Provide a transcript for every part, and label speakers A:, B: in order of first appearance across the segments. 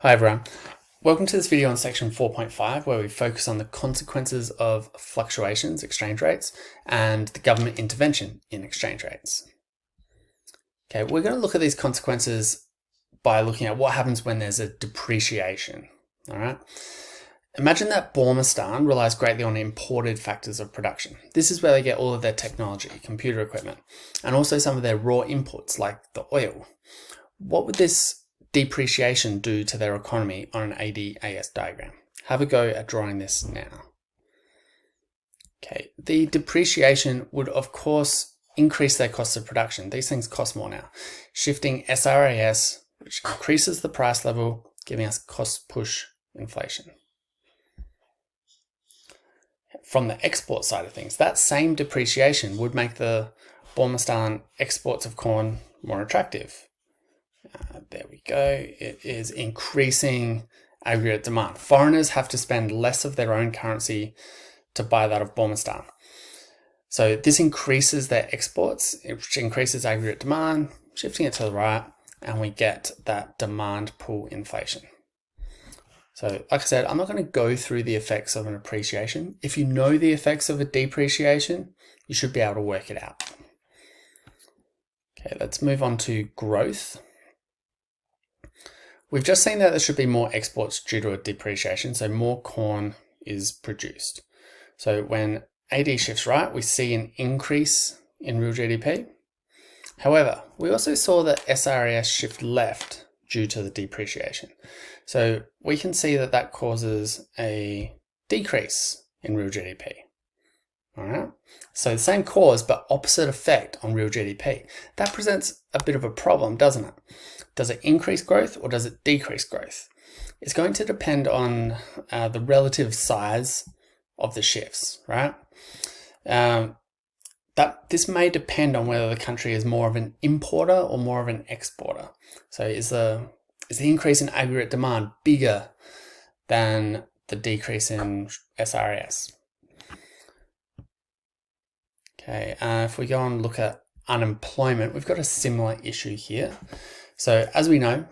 A: Hi everyone, welcome to this video on section 4.5 where we focus on the consequences of fluctuations, exchange rates, and the government intervention in exchange rates. Okay, we're going to look at these consequences by looking at what happens when there's a depreciation. All right. Imagine that Burmistan relies greatly on imported factors of production. This is where they get all of their technology, computer equipment, and also some of their raw inputs like the oil. What would this depreciation do to their economy on an ADAS diagram? Have a go at drawing this now. Okay, the depreciation would of course increase their cost of production. These things cost more now. Shifting SRAS, which increases the price level, giving us cost push inflation. From the export side of things, that same depreciation would make the Burmistan exports of corn more attractive. There we go. It is increasing aggregate demand. Foreigners have to spend less of their own currency to buy that of Burmistan. So this increases their exports, which increases aggregate demand, shifting it to the right, and we get that demand pull inflation. So like I said, I'm not going to go through the effects of an appreciation. If you know the effects of a depreciation, you should be able to work it out. Okay, let's move on to growth. We've just seen that there should be more exports due to a depreciation, so more corn is produced. So when AD shifts right, we see an increase in real GDP. However, we also saw that SRAS shift left due to the depreciation. So we can see that that causes a decrease in real GDP. All right. So the same cause, but opposite effect on real GDP. That presents a bit of a problem, doesn't it? Does it increase growth or does it decrease growth? It's going to depend on the relative size of the shifts, right? This may depend on whether the country is more of an importer or more of an exporter. So is the increase in aggregate demand bigger than the decrease in SRAS? Okay, if we go and look at unemployment, we've got a similar issue here. So as we know,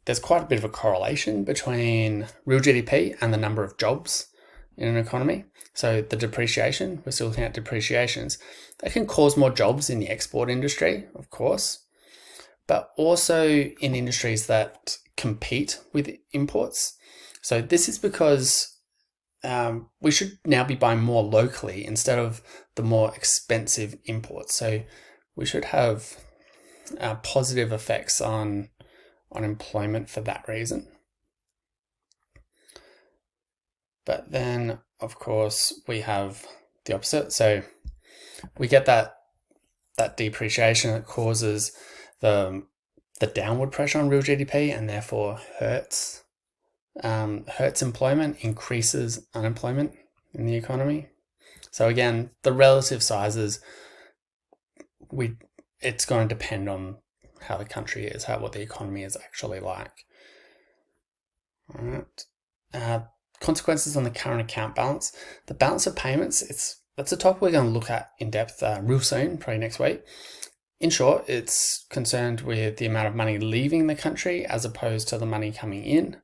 A: there's quite a bit of a correlation between real GDP and the number of jobs in an economy. So the depreciation, we're still looking at depreciations, that can cause more jobs in the export industry, of course, but also in industries that compete with imports. So this is because we should now be buying more locally instead of the more expensive imports. So we should have positive effects on employment for that reason. But then, of course, we have the opposite. So we get that depreciation that causes the downward pressure on real GDP and therefore hurts employment, increases unemployment in the economy. So again, the relative sizes, it's going to depend on how the country is, what the economy is actually like. All right. Consequences on the current account balance. The balance of payments, that's a topic we're going to look at in depth real soon, probably next week. In short, it's concerned with the amount of money leaving the country as opposed to the money coming in.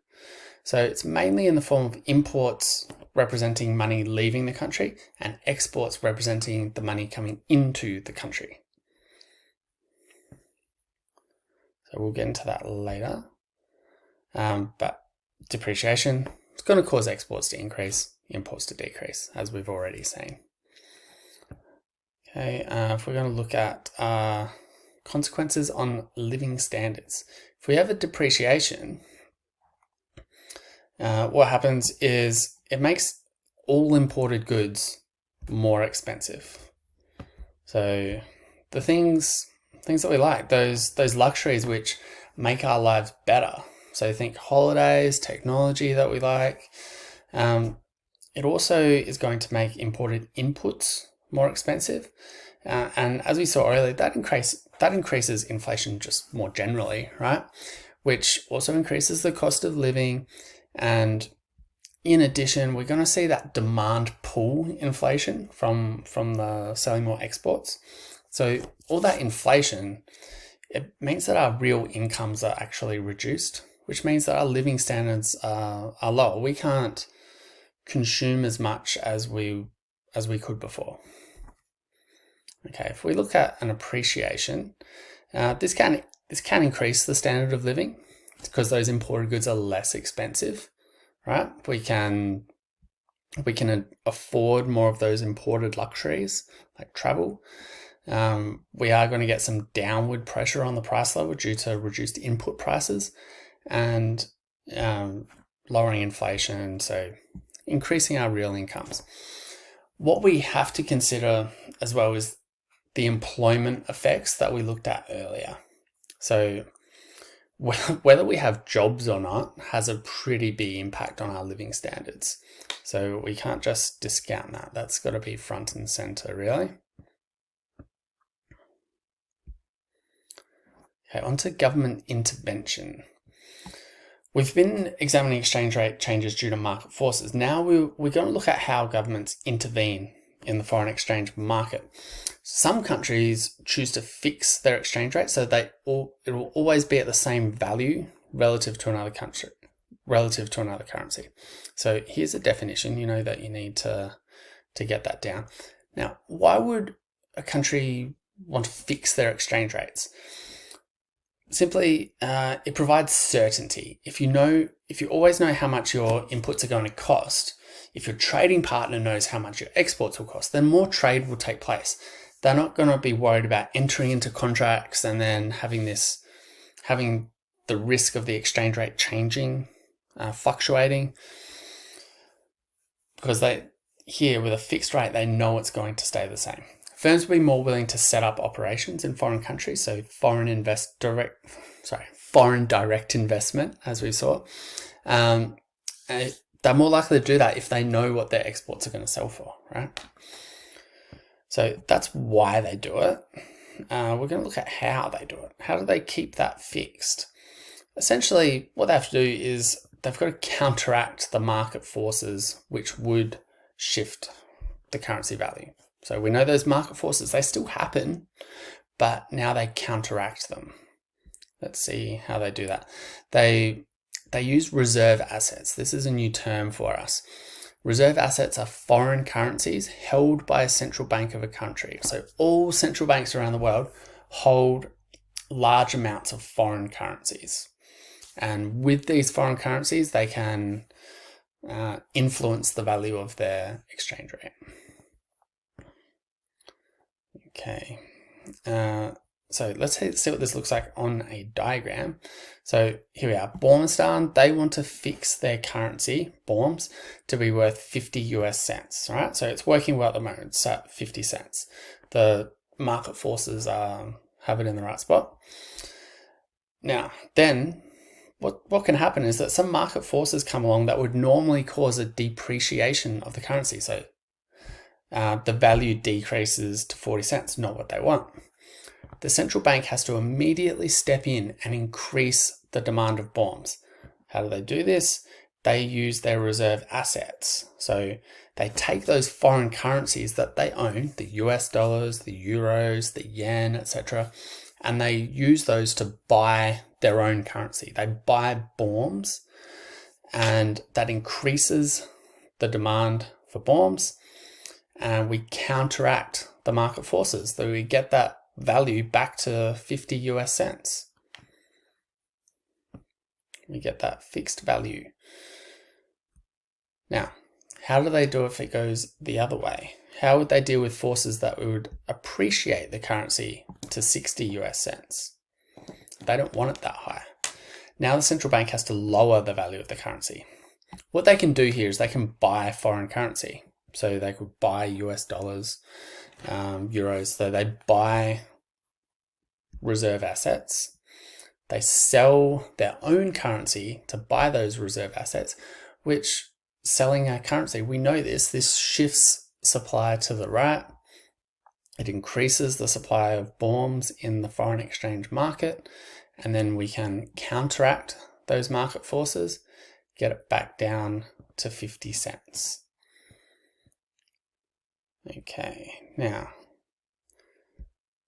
A: So it's mainly in the form of imports representing money leaving the country and exports representing the money coming into the country. So we'll get into that later. But depreciation, it's going to cause exports to increase, imports to decrease, as we've already seen. Okay, if we're going to look at consequences on living standards. If we have a depreciation, what happens is it makes all imported goods more expensive. So the things that we like, those luxuries which make our lives better. So think holidays, technology that we like. It also is going to make imported inputs more expensive. And as we saw earlier, that increases inflation just more generally, right? Which also increases the cost of living. And in addition, we're going to see that demand pull inflation from the selling more exports. So all that inflation, it means that our real incomes are actually reduced, which means that our living standards are lower. We can't consume as much as we could before. Okay, if we look at an appreciation, this can increase the standard of living because those imported goods are less expensive, right? We can afford more of those imported luxuries like travel. We are going to get some downward pressure on the price level due to reduced input prices and lowering inflation, so increasing our real incomes. What we have to consider as well is the employment effects that we looked at earlier. So whether we have jobs or not has a pretty big impact on our living standards. So we can't just discount that. That's got to be front and center, really. Okay, on to government intervention. We've been examining exchange rate changes due to market forces. Now we're going to look at how governments intervene in the foreign exchange market. Some countries choose to fix their exchange rate so it will always be at the same value relative to another currency. So here's a definition, you know, that you need to get that down. Now, why would a country want to fix their exchange rates? Simply, it provides certainty. If you always know how much your inputs are going to cost, if your trading partner knows how much your exports will cost, then more trade will take place. They're not going to be worried about entering into contracts and then having the risk of the exchange rate changing, fluctuating, because here with a fixed rate, they know it's going to stay the same. Firms will be more willing to set up operations in foreign countries, so foreign direct investment, as we saw. They're more likely to do that if they know what their exports are going to sell for, right? So that's why they do it. We're going to look at how they do it. How do they keep that fixed? Essentially, what they have to do is they've got to counteract the market forces which would shift the currency value. So we know those market forces, they still happen, but now they counteract them. Let's see how they do that. They use reserve assets. This is a new term for us. Reserve assets are foreign currencies held by a central bank of a country. So all central banks around the world hold large amounts of foreign currencies. And with these foreign currencies, they can influence the value of their exchange rate. Okay, so let's see what this looks like on a diagram. So here we are, Bormistan, they want to fix their currency, Borms, to be worth 50 US cents, right? So it's working well at the moment, it's at 50 cents. The market forces have it in the right spot. Now, then, what can happen is that some market forces come along that would normally cause a depreciation of the currency. So the value decreases to 40 cents, not what they want. The central bank has to immediately step in and increase the demand of Borms. How do they do this? They use their reserve assets. So they take those foreign currencies that they own, the US dollars, the euros, the yen, etc., and they use those to buy their own currency. They buy Borms, and that increases the demand for Borms, and we counteract the market forces. So we get that value back to 50 US cents. We get that fixed value. Now, how do they do it if it goes the other way? How would they deal with forces that would appreciate the currency to 60 US cents? They don't want it that high. Now the central bank has to lower the value of the currency. What they can do here is they can buy foreign currency. So they could buy US dollars, euros. So they buy reserve assets. They sell their own currency to buy those reserve assets, which selling our currency, we know this shifts supply to the right. It increases the supply of Borms in the foreign exchange market, and then we can counteract those market forces, get it back down to 50 cents. Okay, now,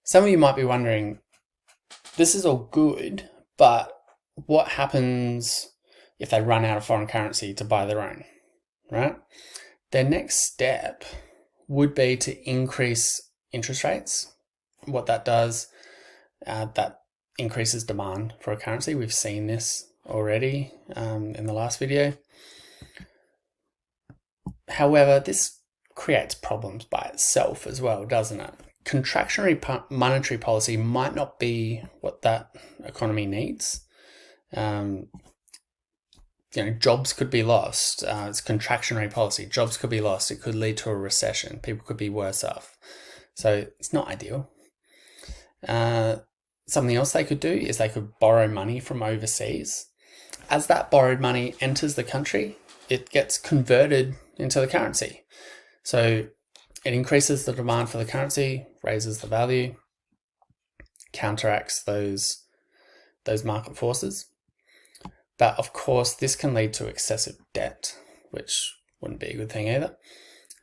A: some of you might be wondering, this is all good, but what happens if they run out of foreign currency to buy their own, right? Their next step would be to increase interest rates. What that does, that increases demand for a currency. We've seen this already in the last video. However, this creates problems by itself as well, doesn't it? Contractionary monetary policy might not be what that economy needs. Jobs could be lost. It's contractionary policy. Jobs could be lost. It could lead to a recession. People could be worse off. So it's not ideal. Something else they could do is they could borrow money from overseas. As that borrowed money enters the country, it gets converted into the currency. So it increases the demand for the currency, raises the value, counteracts those market forces. But of course, this can lead to excessive debt, which wouldn't be a good thing either.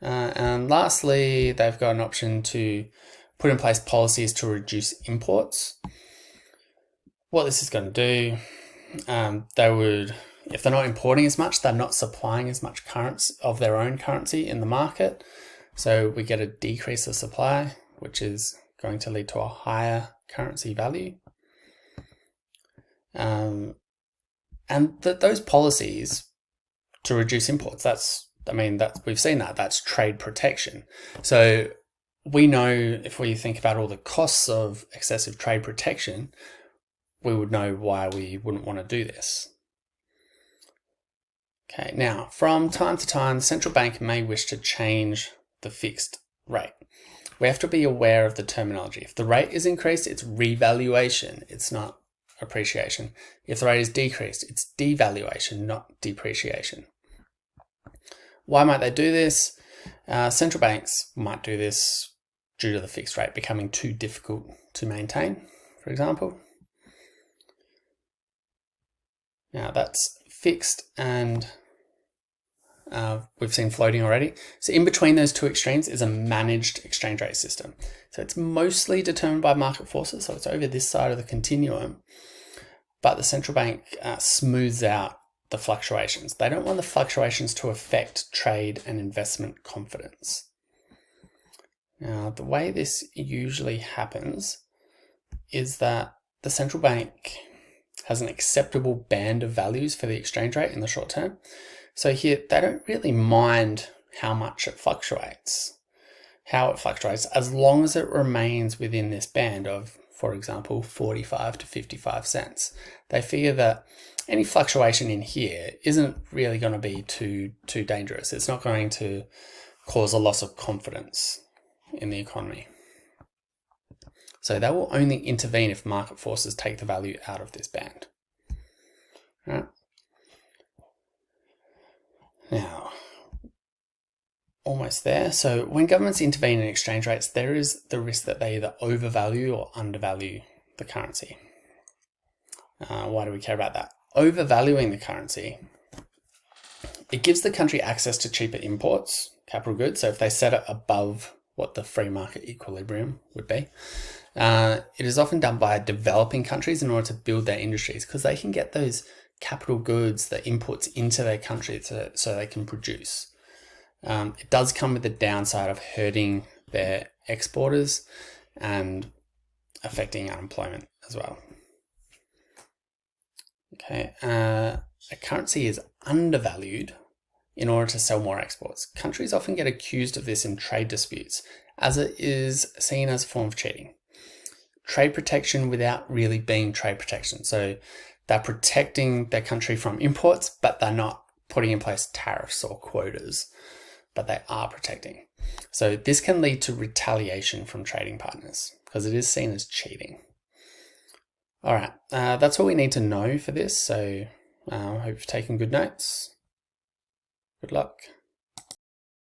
A: And lastly, they've got an option to put in place policies to reduce imports. What this is going to do, they would, if they're not importing as much, they're not supplying as much currency of their own currency in the market. So we get a decrease of supply, which is going to lead to a higher currency value. And those policies to reduce imports, we've seen that's trade protection. So we know if we think about all the costs of excessive trade protection, we would know why we wouldn't want to do this. Okay, now from time to time, the central bank may wish to change the fixed rate. We have to be aware of the terminology. If the rate is increased, it's revaluation. It's not appreciation. If the rate is decreased, it's devaluation, not depreciation. Why might they do this? Central banks might do this due to the fixed rate becoming too difficult to maintain, for example. Now that's fixed and we've seen floating already. So in between those two extremes is a managed exchange rate system. So it's mostly determined by market forces. So it's over this side of the continuum, but the central bank smooths out the fluctuations. They don't want the fluctuations to affect trade and investment confidence. Now, the way this usually happens is that the central bank has an acceptable band of values for the exchange rate in the short term. So here, they don't really mind how much it fluctuates, as long as it remains within this band of, for example, 45 to 55 cents. They figure that any fluctuation in here isn't really going to be too dangerous. It's not going to cause a loss of confidence in the economy. So they will only intervene if market forces take the value out of this band. All right. Now, almost there. So when governments intervene in exchange rates, there is the risk that they either overvalue or undervalue the currency. Why do we care about that? Overvaluing the currency, it gives the country access to cheaper imports, capital goods. So if they set it above what the free market equilibrium would be, it is often done by developing countries in order to build their industries, because they can get those capital goods, the inputs into their country so they can produce. It does come with the downside of hurting their exporters and affecting unemployment as well. Okay, a currency is undervalued in order to sell more exports. Countries often get accused of this in trade disputes, as it is seen as a form of cheating. Trade protection without really being trade protection. So they're protecting their country from imports, but they're not putting in place tariffs or quotas, but they are protecting. So this can lead to retaliation from trading partners because it is seen as cheating. All right, that's all we need to know for this. So I hope you've taken good notes. Good luck.